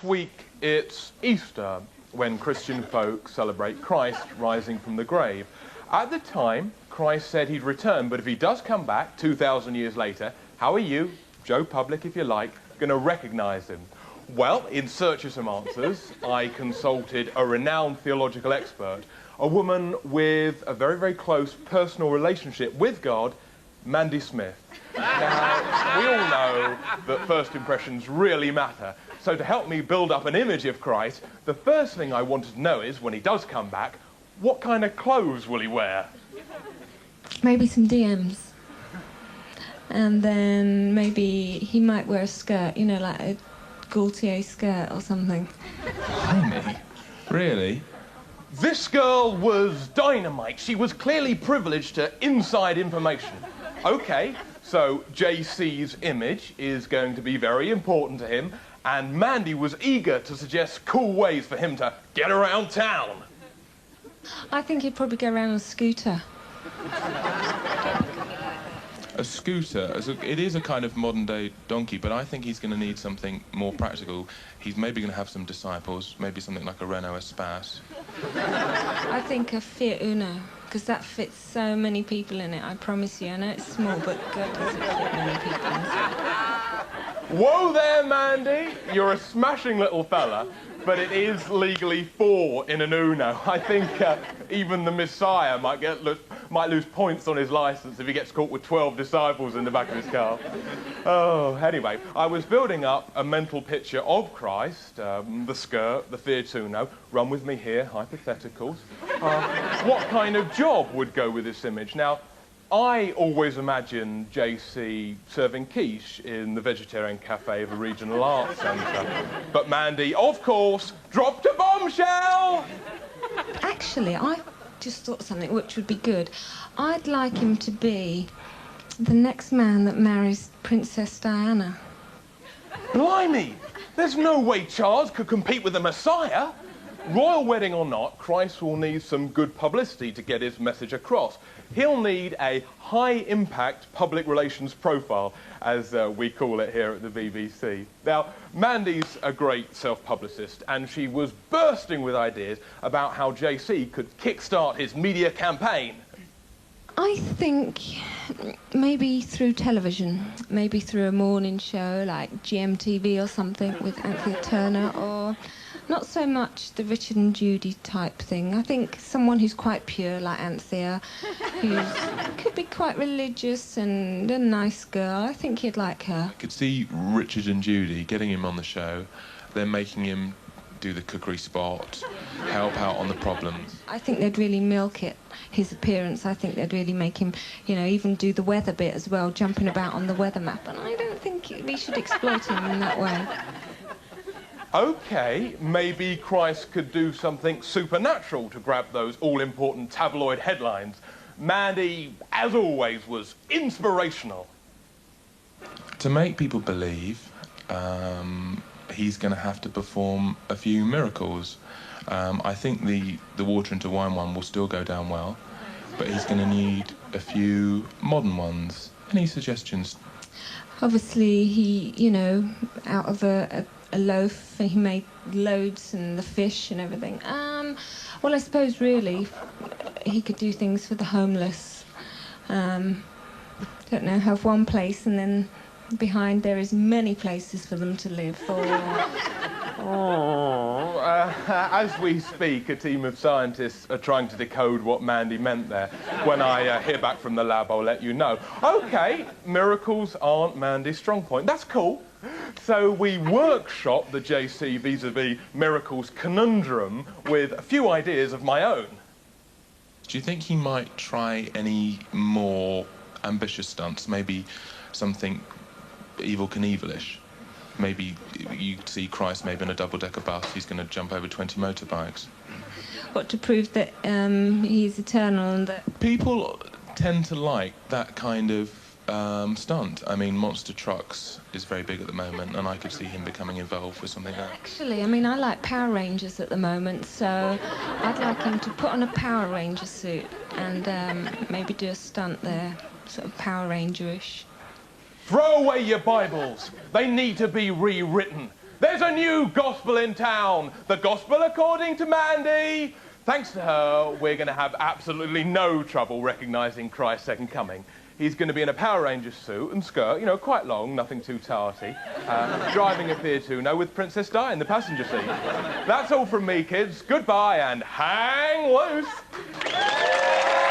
Next week, it's Easter, when Christian folk celebrate Christ rising from the grave. At the time, Christ said he'd return, but if he does come back 2,000 years later, how are you, Joe Public if you like, going to recognise him? Well, in search of some answers, I consulted a renowned theological expert, a woman with a very, very close personal relationship with God, Mandy Smith. Now, we all know that first impressions really matter, so to help me build up an image of Christ, the first thing I wanted to know is, when he does come back, what kind of clothes will he wear? Maybe some DMs. And then maybe he might wear a skirt, you know, like a Gaultier skirt or something. Blimey. Really? This girl was dynamite. She was clearly privileged to inside information. OK, so JC's image is going to be very important to him, and Mandy was eager to suggest cool ways for him to get around town. I think he'd probably go around on a scooter. A scooter, it is a kind of modern-day donkey, but I think he's going to need something more practical. He's maybe going to have some disciples, maybe something like a Renault Espace. I think a Fiat Uno, because that fits so many people in it, I promise you. I know it's small, but God doesn't fit many people in it. Whoa there, Mandy! You're a smashing little fella, but it is legally 4 in an Uno. I think even the Messiah might lose points on his licence if he gets caught with 12 disciples in the back of his car. Oh, anyway, I was building up a mental picture of Christ, the skirt, the Fiat Uno. Run with me here, hypotheticals. What kind of job would go with this image? Now, I always imagined JC serving quiche in the vegetarian cafe of a regional arts centre. But Mandy, of course, dropped a bombshell! Actually, I just thought something which would be good. I'd like him to be the next man that marries Princess Diana. Blimey! There's no way Charles could compete with the Messiah. Royal wedding or not, Christ will need some good publicity to get his message across. He'll need a high-impact public relations profile, as we call it here at the BBC. Now, Mandy's a great self-publicist, and she was bursting with ideas about how JC could kickstart his media campaign. I think maybe through television, maybe through a morning show like GMTV or something with Anthea Turner, or not so much the Richard and Judy type thing. I think someone who's quite pure like Anthea, who could be quite religious and a nice girl. I think he'd like her. I could see Richard and Judy getting him on the show, then making him do the cookery spot, help out on the problems. I think they'd really milk it, his appearance. I think they'd really make him, you know, even do the weather bit as well, jumping about on the weather map. And I don't think we should exploit him in that way. OK, maybe Christ could do something supernatural to grab those all-important tabloid headlines. Mandy, as always, was inspirational. To make people believe, he's going to have to perform a few miracles. I think the water into wine one will still go down well, but he's going to need a few modern ones. Any suggestions? Obviously, he, you know, out of a loaf, he made loads, and the fish and everything. Well, I suppose really he could do things for the homeless. Don't know, have one place and then behind there is many places for them to live. As we speak, a team of scientists are trying to decode what Mandy meant there. When I hear back from the lab, I'll let you know. OK, miracles aren't Mandy's strong point. That's cool. So we workshop the JC vis-a-vis miracles conundrum with a few ideas of my own. Do you think he might try any more ambitious stunts? Maybe something Evel Knievel-ish? Maybe you see Christ maybe in a double-decker bus, he's going to jump over 20 motorbikes. What, to prove that he's eternal and that... People tend to like that kind of stunt. I mean, monster trucks is very big at the moment, and I could see him becoming involved with something like that. Actually, I mean, I like Power Rangers at the moment, so I'd like him to put on a Power Ranger suit and maybe do a stunt there, sort of Power Ranger-ish. Throw away your Bibles. They need to be rewritten. There's a new gospel in town. The gospel according to Mandy. Thanks to her, we're going to have absolutely no trouble recognising Christ's second coming. He's going to be in a Power Rangers suit and skirt, you know, quite long, nothing too tarty, driving a Fiat Uno with Princess Di in the passenger seat. That's all from me, kids. Goodbye and hang loose.